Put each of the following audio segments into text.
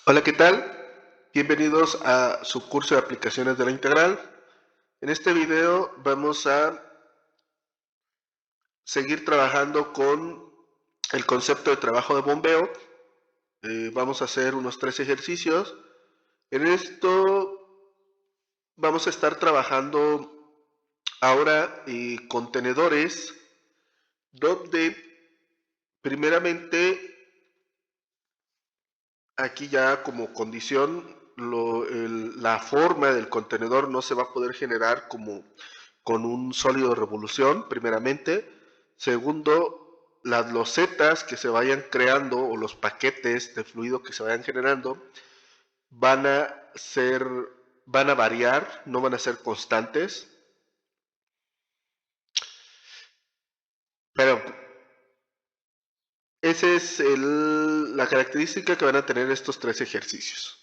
Hola, ¿qué tal? Bienvenidos a su curso de aplicaciones de la integral. En este video vamos a seguir trabajando con el concepto de trabajo de bombeo. Vamos a hacer unos 3 ejercicios. En esto vamos a estar trabajando ahora contenedores donde primeramente aquí ya como condición la forma del contenedor no se va a poder generar como con un sólido de revolución, primeramente. Segundo, las losetas que se vayan creando o los paquetes de fluido que se vayan generando van a ser, van a variar, no van a ser constantes. Pero esa es la característica que van a tener estos 3 ejercicios.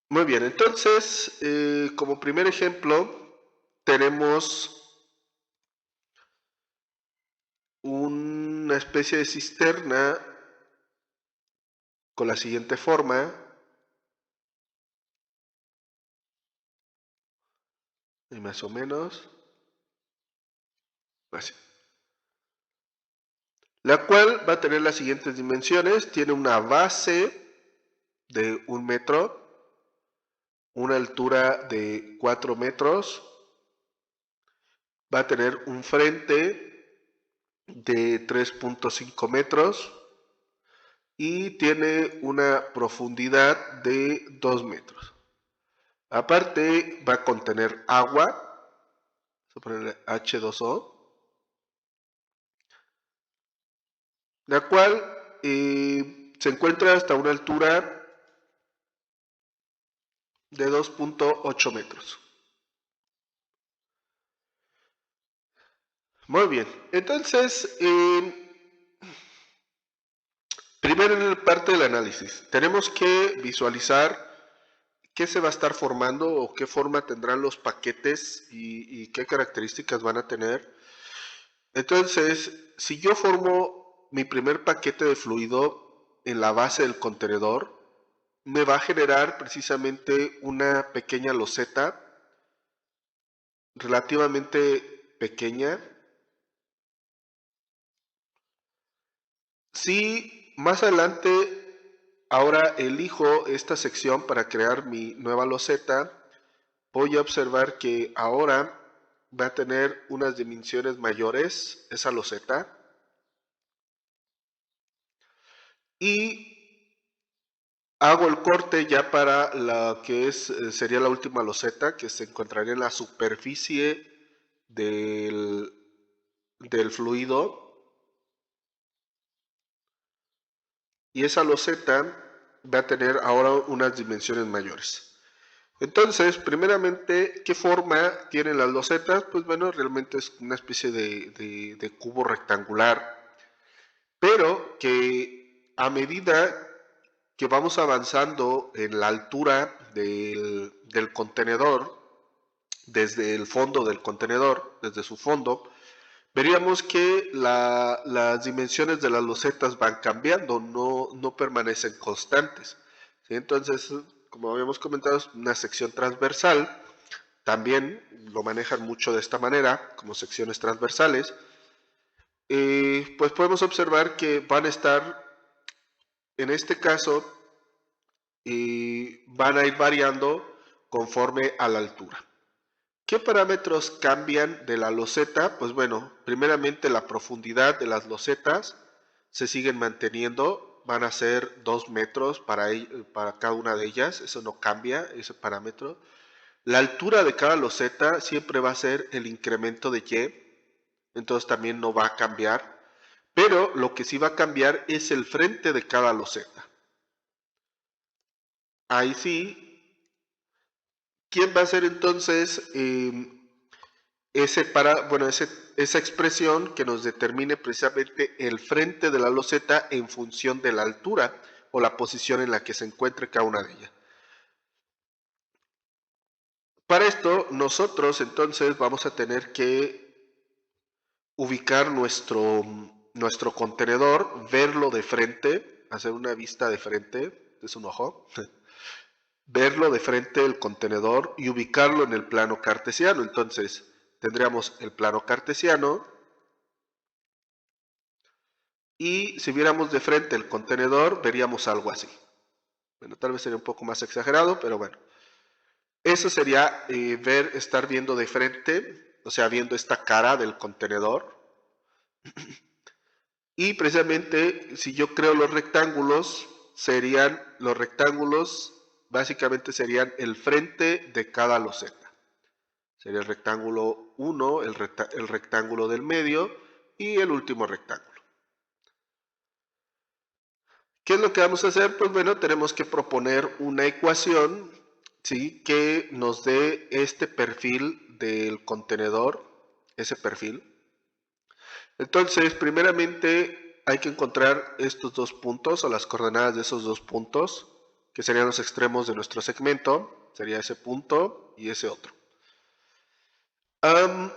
Muy bien, entonces, como primer ejemplo, tenemos una especie de cisterna con la siguiente forma, y más o menos, así. La cual va a tener las siguientes dimensiones, tiene una base de 1 metro, una altura de 4 metros, va a tener un frente de 3.5 metros y tiene una profundidad de 2 metros. Aparte va a contener agua, vamos a ponerle H2O, la cual se encuentra hasta una altura de 2.8 metros. Muy bien, entonces, primera parte del análisis. Tenemos que visualizar qué se va a estar formando o qué forma tendrán los paquetes y qué características van a tener. Entonces, si yo formo mi primer paquete de fluido en la base del contenedor, me va a generar precisamente una pequeña loseta relativamente pequeña. Si más adelante ahora elijo esta sección para crear mi nueva loseta, voy a observar que ahora va a tener unas dimensiones mayores esa loseta y hago el corte ya para la que sería la última loseta que se encontraría en la superficie del, del fluido, y esa loseta va a tener ahora unas dimensiones mayores. Entonces, primeramente, ¿qué forma tienen las losetas? Pues bueno, realmente es una especie de cubo rectangular, pero que a medida que vamos avanzando en la altura del contenedor, desde el fondo del contenedor, desde su fondo, veríamos que las dimensiones de las losetas van cambiando, no permanecen constantes. ¿Sí? Entonces, como habíamos comentado, es una sección transversal. También lo manejan mucho de esta manera, como secciones transversales. Pues podemos observar que van a estar, en este caso, van a ir variando conforme a la altura. ¿Qué parámetros cambian de la loseta? Pues bueno, primeramente la profundidad de las losetas se siguen manteniendo, van a ser 2 metros para cada una de ellas, eso no cambia, ese parámetro. La altura de cada loseta siempre va a ser el incremento de Y, entonces también no va a cambiar, pero lo que sí va a cambiar es el frente de cada loseta. Ahí sí, ¿quién va a ser entonces esa expresión que nos determine precisamente el frente de la loseta en función de la altura o la posición en la que se encuentre cada una de ellas? Para esto, nosotros entonces vamos a tener que ubicar nuestro contenedor, verlo de frente, hacer una vista de frente, es un ojo, verlo de frente el contenedor y ubicarlo en el plano cartesiano. Entonces tendríamos el plano cartesiano y si viéramos de frente el contenedor veríamos algo así. Bueno, tal vez sería un poco más exagerado, pero bueno. Eso sería estar viendo de frente, o sea, viendo esta cara del contenedor. Y precisamente si yo creo los rectángulos básicamente serían el frente de cada loseta. Sería el rectángulo 1, el rectángulo del medio y el último rectángulo. ¿Qué es lo que vamos a hacer? Pues bueno, tenemos que proponer una ecuación, ¿sí?, que nos dé este perfil del contenedor, ese perfil. Entonces, primeramente hay que encontrar estos dos puntos o las coordenadas de esos dos puntos, que serían los extremos de nuestro segmento. Sería ese punto y ese otro. En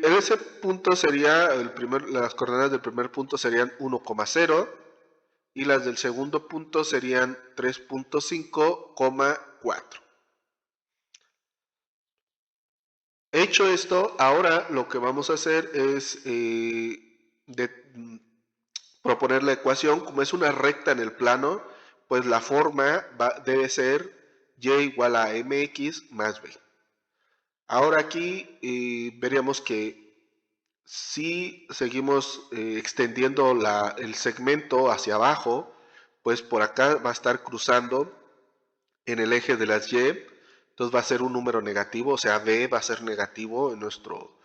ese punto sería, las coordenadas del primer punto serían 1,0 y las del segundo punto serían 3.5,4. Hecho esto, ahora lo que vamos a hacer es proponer la ecuación. Como es una recta en el plano, pues la forma debe ser y igual a mx más b. Ahora aquí veríamos que si seguimos extendiendo el segmento hacia abajo, pues por acá va a estar cruzando en el eje de las y, entonces va a ser un número negativo, o sea, b va a ser negativo en nuestro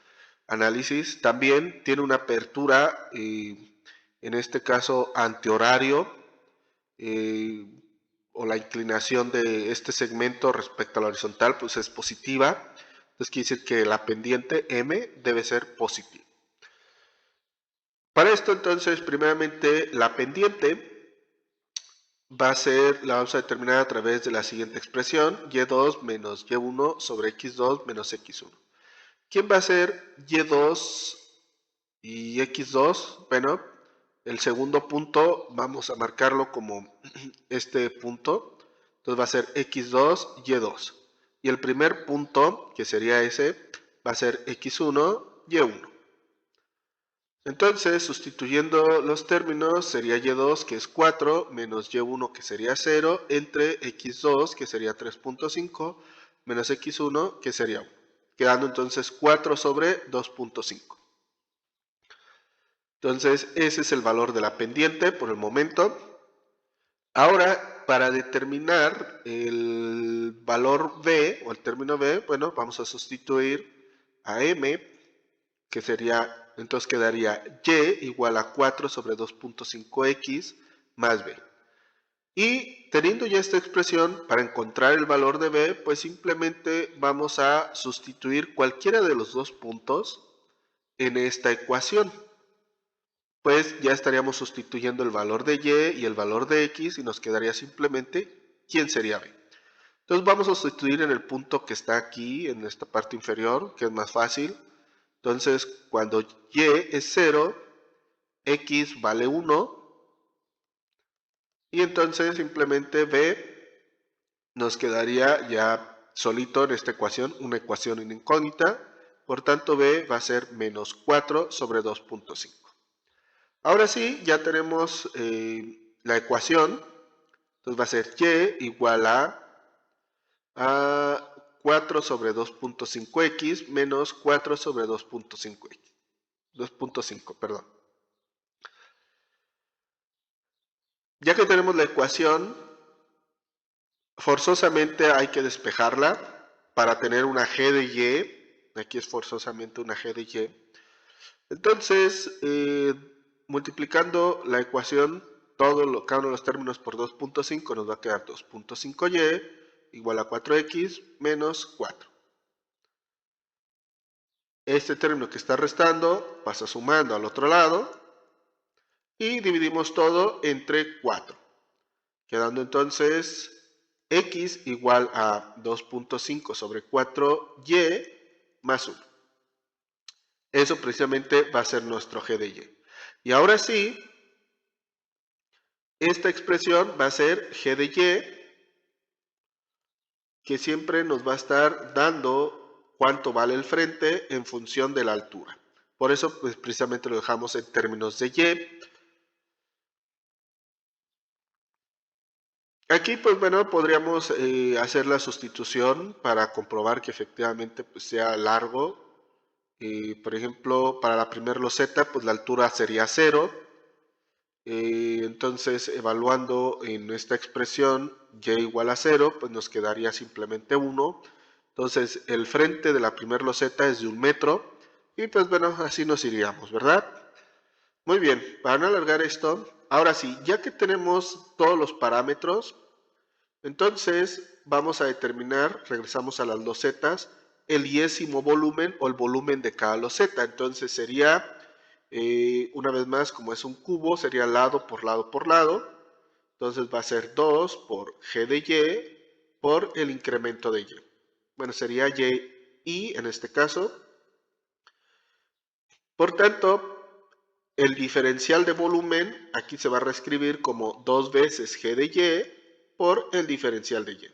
análisis. También tiene una apertura, en este caso antihorario, o la inclinación de este segmento respecto a la horizontal, pues es positiva. Entonces quiere decir que la pendiente m debe ser positiva. Para esto, entonces, primeramente la pendiente la vamos a determinar a través de la siguiente expresión: y2 menos y1 sobre x2 menos x1. ¿Quién va a ser y2 y x2? Bueno, el segundo punto vamos a marcarlo como este punto. Entonces va a ser x2, y2. Y el primer punto, que sería ese, va a ser x1, y1. Entonces, sustituyendo los términos, sería y2, que es 4, menos y1, que sería 0, entre x2, que sería 3.5, menos x1, que sería 1. Quedando entonces 4 sobre 2.5. Entonces, ese es el valor de la pendiente por el momento. Ahora, para determinar el valor b, o el término b, bueno, vamos a sustituir a m, que sería, entonces quedaría y igual a 4 sobre 2.5x más b. Y teniendo ya esta expresión, para encontrar el valor de b, pues simplemente vamos a sustituir cualquiera de los dos puntos en esta ecuación. Pues ya estaríamos sustituyendo el valor de y el valor de x y nos quedaría simplemente quién sería b. Entonces vamos a sustituir en el punto que está aquí, en esta parte inferior, que es más fácil. Entonces, cuando y es 0, x vale 1, y entonces simplemente b nos quedaría ya solito en esta ecuación, una ecuación en incógnita. Por tanto, b va a ser menos 4 sobre 2.5. Ahora sí, ya tenemos la ecuación. Entonces va a ser y igual a 4 sobre 2.5x menos 4 sobre 2.5x. 2.5, perdón. Ya que tenemos la ecuación, forzosamente hay que despejarla para tener una g de y. Aquí es forzosamente una g de y. Entonces, multiplicando la ecuación, cada uno de los términos por 2.5 nos va a quedar 2.5y igual a 4x menos 4. Este término que está restando pasa sumando al otro lado y dividimos todo entre 4, quedando entonces x igual a 2.5 sobre 4y más 1. Eso precisamente va a ser nuestro g de y. Y ahora sí, esta expresión va a ser g de y, que siempre nos va a estar dando cuánto vale el frente en función de la altura. Por eso, pues precisamente lo dejamos en términos de y. Aquí, pues bueno, podríamos hacer la sustitución para comprobar que efectivamente pues, sea largo. Por ejemplo, para la primera loseta, pues la altura sería 0. Entonces, evaluando en esta expresión y igual a 0, pues nos quedaría simplemente 1. Entonces, el frente de la primera loseta es de 1 metro. Y pues bueno, así nos iríamos, ¿verdad? Muy bien, para no alargar esto, ahora sí, ya que tenemos todos los parámetros, entonces vamos a determinar, regresamos a las losetas, el iésimo volumen o el volumen de cada loseta. Entonces sería, una vez más, como es un cubo, sería lado por lado por lado. Entonces va a ser 2 por g de y por el incremento de y. Bueno, sería y en este caso. Por tanto, el diferencial de volumen aquí se va a reescribir como 2 veces g de y por el diferencial de y.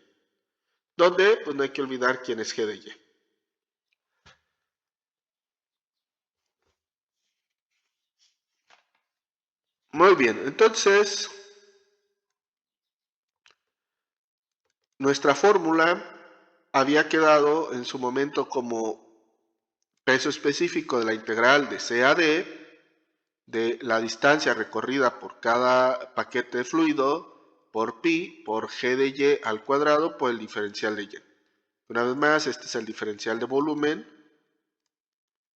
Donde pues no hay que olvidar quién es g de y. Muy bien, entonces nuestra fórmula había quedado en su momento como peso específico de la integral de C a D de la distancia recorrida por cada paquete de fluido por pi por g de y al cuadrado por el diferencial de y. Una vez más, este es el diferencial de volumen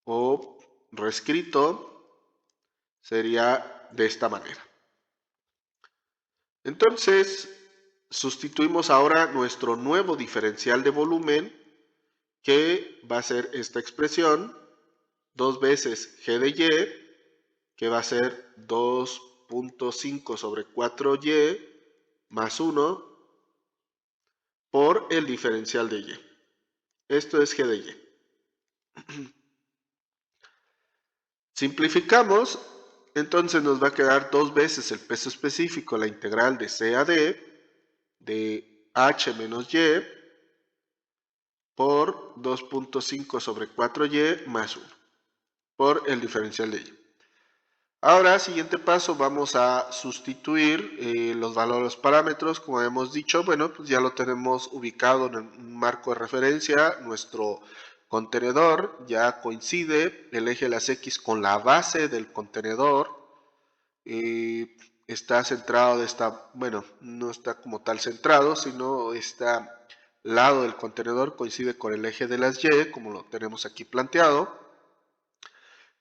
o reescrito sería de esta manera. Entonces, sustituimos ahora nuestro nuevo diferencial de volumen, que va a ser esta expresión, 2 veces g de y, que va a ser 2.5 sobre 4y más 1 por el diferencial de y. Esto es g de y. Simplificamos, entonces nos va a quedar 2 veces el peso específico, la integral de C a D, de h menos y, por 2.5 sobre 4y más 1, por el diferencial de y. Ahora, siguiente paso, vamos a sustituir los valores de los parámetros, como hemos dicho, bueno, pues ya lo tenemos ubicado en un marco de referencia, nuestro contenedor ya coincide el eje de las X con la base del contenedor, está centrado de esta, bueno, no está como tal centrado, sino está lado del contenedor coincide con el eje de las Y, como lo tenemos aquí planteado.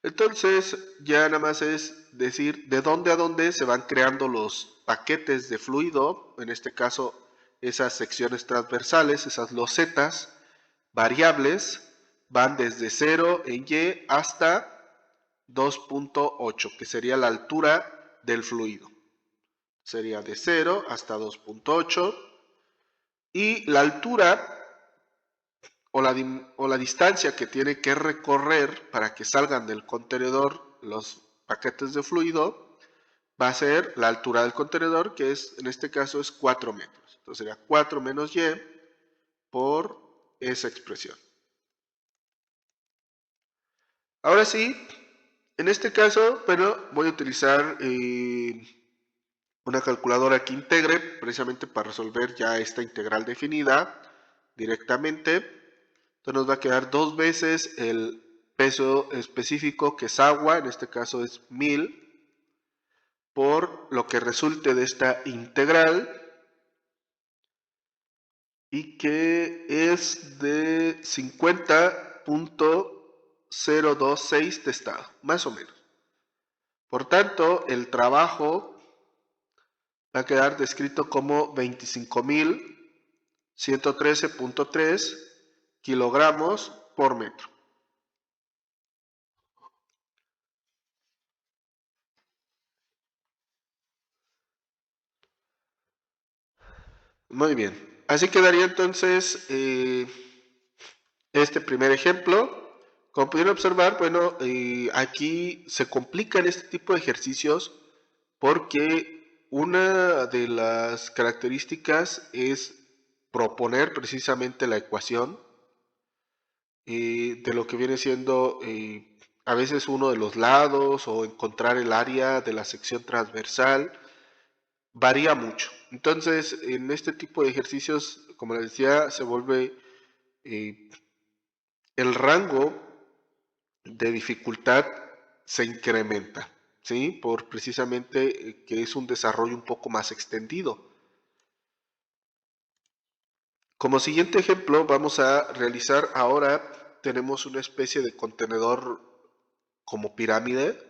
Entonces, ya nada más es decir de dónde a dónde se van creando los paquetes de fluido, en este caso esas secciones transversales, esas losetas variables, van desde 0 en Y hasta 2.8, que sería la altura del fluido. Sería de 0 hasta 2.8 y la altura o la distancia que tiene que recorrer para que salgan del contenedor los paquetes de fluido va a ser la altura del contenedor, que es en este caso es 4 metros. Entonces sería 4 menos y por esa expresión. Ahora sí, en este caso, bueno, voy a utilizar una calculadora que integre precisamente para resolver ya esta integral definida directamente. Entonces nos va a quedar 2 veces el peso específico, que es agua, en este caso es 1000, por lo que resulte de esta integral, y que es de 50.026 de estado, más o menos. Por tanto, el trabajo va a quedar descrito como 25.113.3 kilogramos por metro. Muy bien. Así quedaría entonces este primer ejemplo. Como pudieron observar, bueno, aquí se complican este tipo de ejercicios porque una de las características es proponer precisamente la ecuación de lo que viene siendo a veces uno de los lados o encontrar el área de la sección transversal. Varía mucho. Entonces, en este tipo de ejercicios, como les decía, se vuelve el rango de dificultad se incrementa, ¿sí? Por precisamente que es un desarrollo un poco más extendido. Como siguiente ejemplo, vamos a realizar ahora, tenemos una especie de contenedor como pirámide,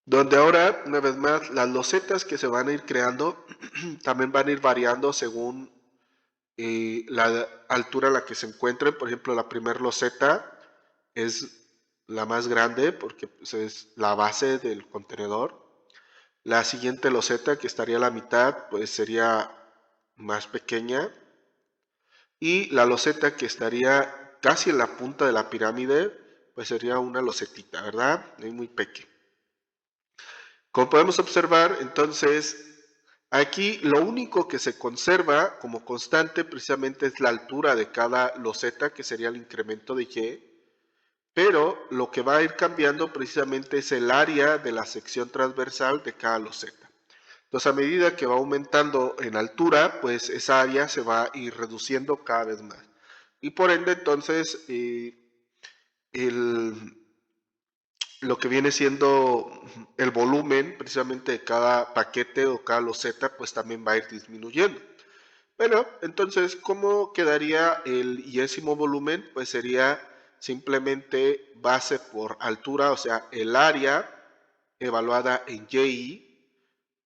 donde ahora, una vez más, las losetas que se van a ir creando también van a ir variando según la altura a la que se encuentren. Por ejemplo, la primera loseta es la más grande porque pues, es la base del contenedor. La siguiente loseta, que estaría a la mitad, pues sería más pequeña. Y la loseta que estaría casi en la punta de la pirámide, pues sería una losetita, ¿verdad? Muy pequeña. Como podemos observar, entonces, aquí lo único que se conserva como constante precisamente es la altura de cada loseta, que sería el incremento de Y, pero lo que va a ir cambiando precisamente es el área de la sección transversal de cada loseta. Entonces, a medida que va aumentando en altura, pues esa área se va a ir reduciendo cada vez más. Y por ende, entonces, lo que viene siendo el volumen precisamente de cada paquete o cada loseta, pues también va a ir disminuyendo. Bueno, entonces, ¿cómo quedaría el yésimo volumen? Pues sería simplemente base por altura, o sea, el área evaluada en Y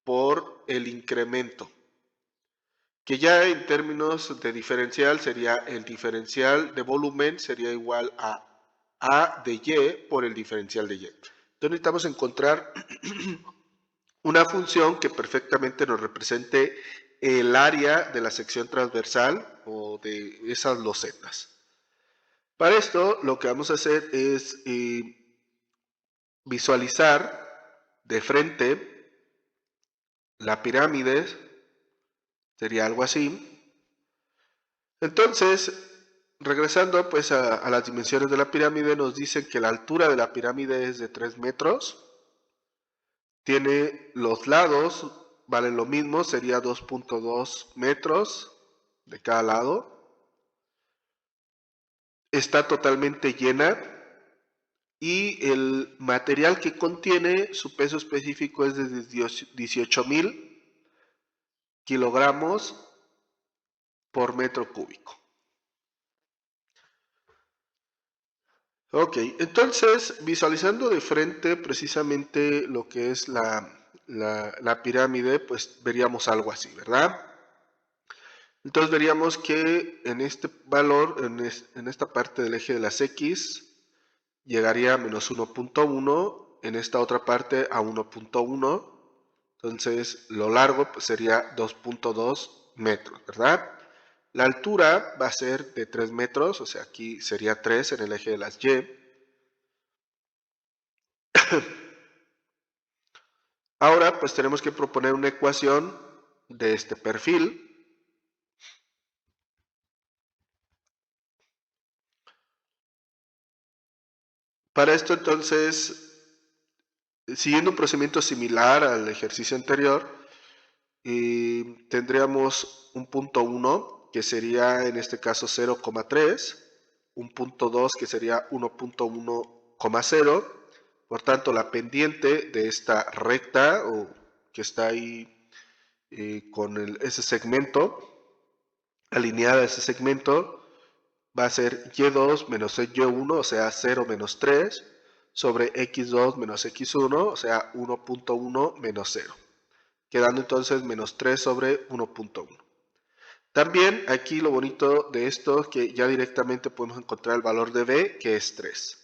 por el incremento, que ya en términos de diferencial sería el diferencial de volumen sería igual a de Y por el diferencial de Y. Entonces necesitamos encontrar una función que perfectamente nos represente el área de la sección transversal o de esas losetas. Para esto lo que vamos a hacer es visualizar de frente la pirámide, sería algo así. Entonces, regresando pues a las dimensiones de la pirámide, nos dicen que la altura de la pirámide es de 3 metros. Tiene los lados, valen lo mismo, sería 2.2 metros de cada lado. Está totalmente llena y el material que contiene, su peso específico es de 18.000 kilogramos por metro cúbico. Ok, entonces visualizando de frente precisamente lo que es la pirámide, pues veríamos algo así, ¿verdad? Entonces veríamos que en este valor, en esta parte del eje de las X, llegaría a menos 1.1, en esta otra parte a 1.1, entonces lo largo pues, sería 2.2 metros, ¿verdad? La altura va a ser de 3 metros, o sea, aquí sería 3 en el eje de las Y. Ahora, pues tenemos que proponer una ecuación de este perfil. Para esto, entonces, siguiendo un procedimiento similar al ejercicio anterior, tendríamos un punto 1, que sería en este caso 0,3, un punto 2, que sería 1.1,0. Por tanto, la pendiente de esta recta, o que está ahí con ese segmento, alineada a ese segmento, va a ser y2 menos y1, o sea 0 menos 3, sobre x2 menos x1, o sea 1.1 menos 0, quedando entonces menos 3 sobre 1.1. También aquí lo bonito de esto es que ya directamente podemos encontrar el valor de b, que es 3.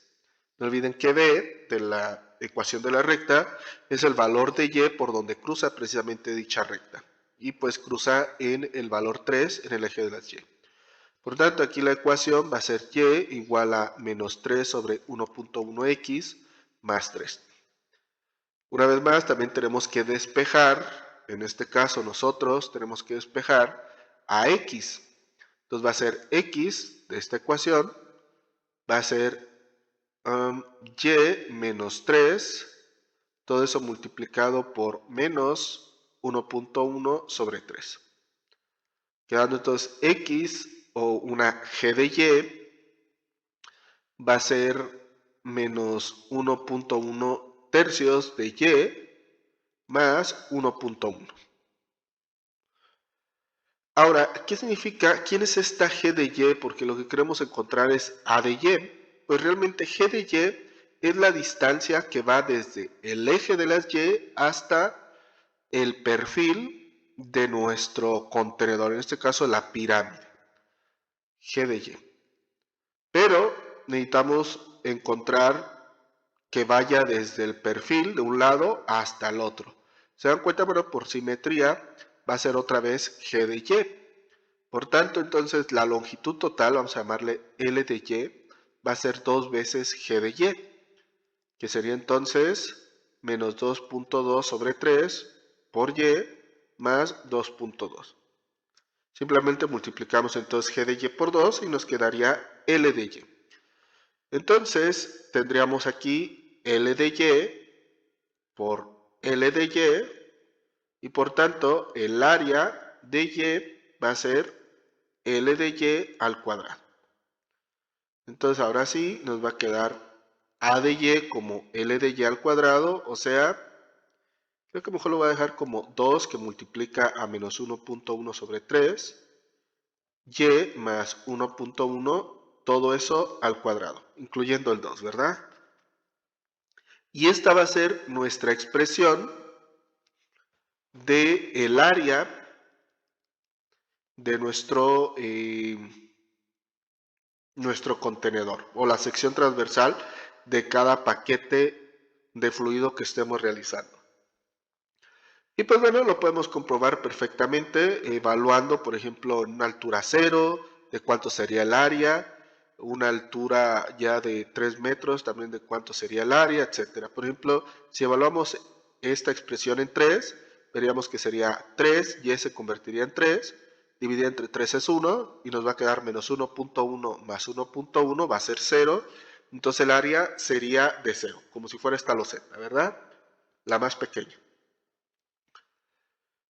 No olviden que b de la ecuación de la recta es el valor de y por donde cruza precisamente dicha recta. Y pues cruza en el valor 3 en el eje de las y. Por tanto, aquí la ecuación va a ser y igual a menos 3 sobre 1.1x más 3. Una vez más, también tenemos que despejar, en este caso nosotros tenemos que despejar a x. Entonces va a ser x de esta ecuación, va a ser y menos 3, todo eso multiplicado por menos 1.1 sobre 3. Quedando entonces x o una g de y va a ser menos 1.1 tercios de y más 1.1. Ahora, ¿qué significa? ¿Quién es esta g de y? Porque lo que queremos encontrar es a de y. Pues realmente g de y es la distancia que va desde el eje de las y hasta el perfil de nuestro contenedor, en este caso la pirámide, g de y. Pero necesitamos encontrar que vaya desde el perfil de un lado hasta el otro. ¿Se dan cuenta? Bueno, por simetría va a ser otra vez g de y. Por tanto, entonces la longitud total, vamos a llamarle L de y, va a ser 2 veces g de y, que sería entonces menos 2.2 sobre 3 por y más 2.2. Simplemente multiplicamos entonces g de y por 2 y nos quedaría L de y. Entonces tendríamos aquí L de y por L de y por tanto el área de y va a ser L de y al cuadrado. Entonces ahora sí nos va a quedar A de y como L de y al cuadrado, o sea, creo que mejor lo voy a dejar como 2 que multiplica a menos 1.1 sobre 3, y más 1.1, todo eso al cuadrado, incluyendo el 2, ¿verdad? Y esta va a ser nuestra expresión de el área de nuestro contenedor o la sección transversal de cada paquete de fluido que estemos realizando. Y pues bueno, lo podemos comprobar perfectamente evaluando, por ejemplo, en una altura 0, de cuánto sería el área, una altura ya de 3 metros, también de cuánto sería el área, etcétera. Por ejemplo, si evaluamos esta expresión en 3, veríamos que sería 3, y se convertiría en 3, dividida entre 3 es 1, y nos va a quedar menos 1.1 más 1.1, va a ser 0, entonces el área sería de 0, como si fuera esta loseta, ¿verdad? La más pequeña.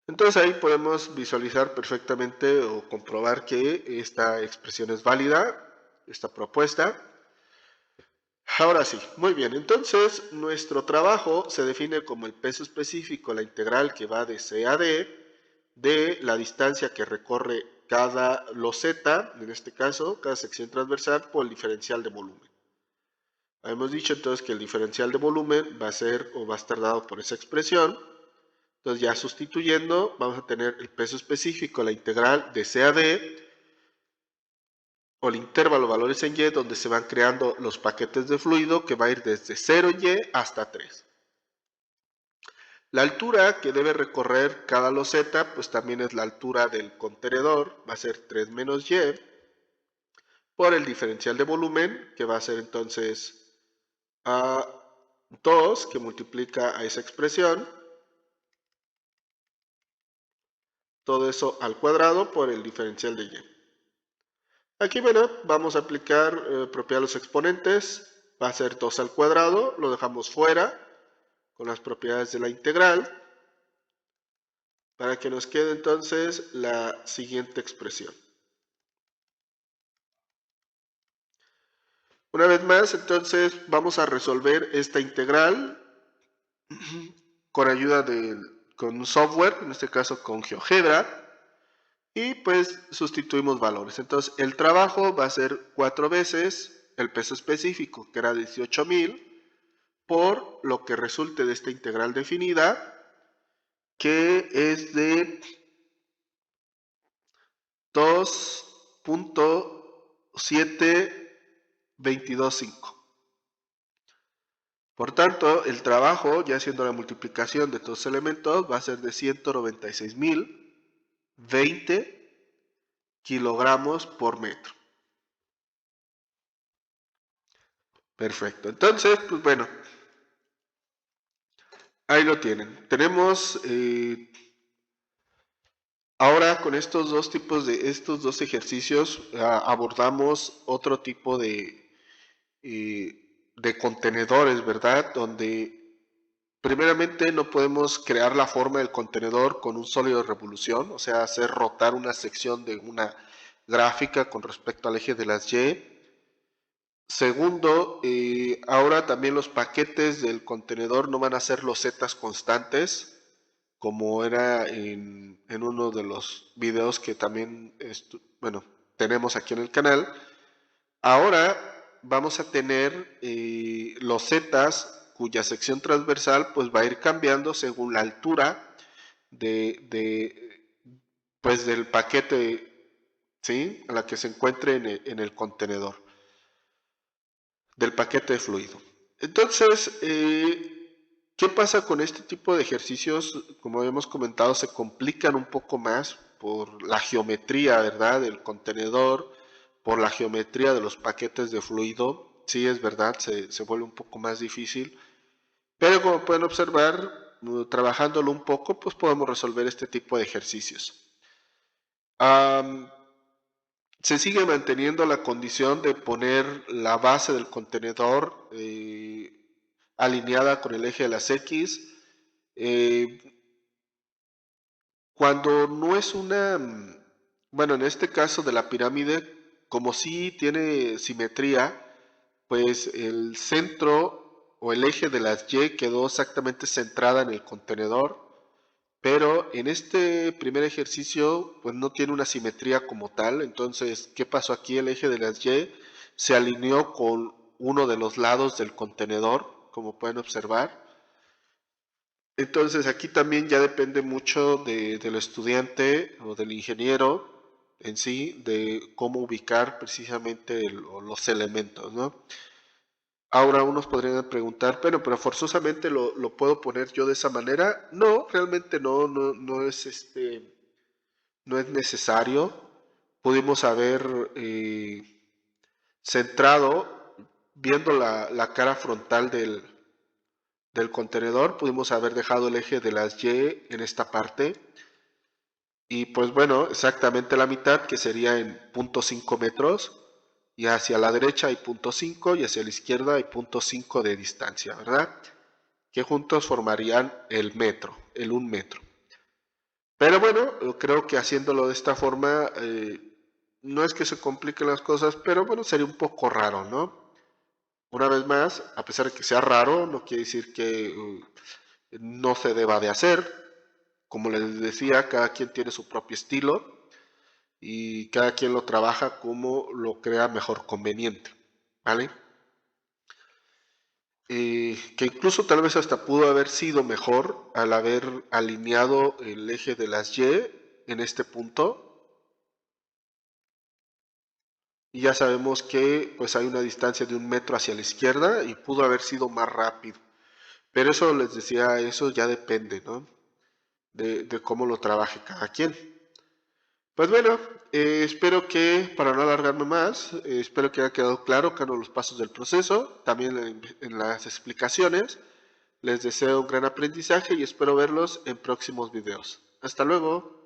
Entonces ahí podemos visualizar perfectamente o comprobar que esta expresión es válida, esta propuesta. Ahora sí, muy bien, entonces nuestro trabajo se define como el peso específico, la integral que va de C a D, de la distancia que recorre cada loseta, en este caso, cada sección transversal, por el diferencial de volumen. Hemos dicho entonces que el diferencial de volumen va a ser o va a estar dado por esa expresión. Entonces ya sustituyendo, vamos a tener el peso específico, la integral de C a D, o el intervalo valores en Y, donde se van creando los paquetes de fluido, que va a ir desde 0 en Y hasta 3. La altura que debe recorrer cada loseta, pues también es la altura del contenedor, va a ser 3 menos Y, por el diferencial de volumen, que va a ser entonces a 2, que multiplica a esa expresión, todo eso al cuadrado por el diferencial de Y. Aquí, bueno, vamos a aplicar propiedad de los exponentes, va a ser 2 al cuadrado, lo dejamos fuera con las propiedades de la integral, para que nos quede entonces la siguiente expresión. Una vez más, entonces, vamos a resolver esta integral con ayuda con un software, en este caso con GeoGebra, y pues sustituimos valores. Entonces, el trabajo va a ser 4 veces el peso específico, que era 18,000, por lo que resulte de esta integral definida, que es de 2.7225. Por tanto, el trabajo, ya haciendo la multiplicación de todos los elementos, va a ser de 196,020 kilogramos por metro. Perfecto. Entonces, pues bueno, ahí lo tienen. Tenemos ahora con estos dos ejercicios abordamos otro tipo de contenedores, ¿verdad? Donde primeramente no podemos crear la forma del contenedor con un sólido de revolución, o sea, hacer rotar una sección de una gráfica con respecto al eje de las Y. Segundo, ahora también los paquetes del contenedor no van a ser losetas constantes, como era en uno de los videos que también tenemos aquí en el canal. Ahora vamos a tener losetas cuya sección transversal pues va a ir cambiando según la altura pues del paquete, ¿sí?, a la que se encuentre en el contenedor, del paquete de fluido. Entonces, ¿qué pasa con este tipo de ejercicios? Como habíamos comentado, se complican un poco más por la geometría, ¿verdad?, del contenedor, por la geometría de los paquetes de fluido. Sí, es verdad, se vuelve un poco más difícil, pero como pueden observar, trabajándolo un poco, pues podemos resolver este tipo de ejercicios. Se sigue manteniendo la condición de poner la base del contenedor alineada con el eje de las X. Cuando no es bueno, en este caso de la pirámide, como sí tiene simetría, pues el centro o el eje de las Y quedó exactamente centrada en el contenedor, pero en este primer ejercicio pues no tiene una simetría como tal. Entonces, ¿qué pasó aquí? El eje de las Y se alineó con uno de los lados del contenedor, como pueden observar. Entonces aquí también ya depende mucho del estudiante o del ingeniero en sí, de cómo ubicar precisamente los elementos, ¿no? Ahora unos podrían preguntar, pero forzosamente lo puedo poner yo de esa manera. No, realmente no es necesario. Pudimos haber centrado, viendo la cara frontal del contenedor, pudimos haber dejado el eje de las Y en esta parte. Y pues bueno, exactamente la mitad, que sería en 0.5 metros. Y hacia la derecha hay 0.5 y hacia la izquierda hay 0.5 de distancia, ¿verdad? Que juntos formarían el metro, el 1 metro. Pero bueno, yo creo que haciéndolo de esta forma, no es que se compliquen las cosas, pero bueno, sería un poco raro, ¿no? Una vez más, a pesar de que sea raro, no quiere decir que no se deba de hacer. Como les decía, cada quien tiene su propio estilo y cada quien lo trabaja como lo crea mejor conveniente, ¿vale? Que incluso tal vez hasta pudo haber sido mejor al haber alineado el eje de las Y en este punto. Y ya sabemos que pues hay una distancia de 1 metro hacia la izquierda y pudo haber sido más rápido. Pero eso les decía, eso ya depende, ¿no? De cómo lo trabaje cada quien. Pues bueno, espero que, para no alargarme más, espero que haya quedado claro cada uno de los pasos del proceso, también en las explicaciones. Les deseo un gran aprendizaje y espero verlos en próximos videos. Hasta luego.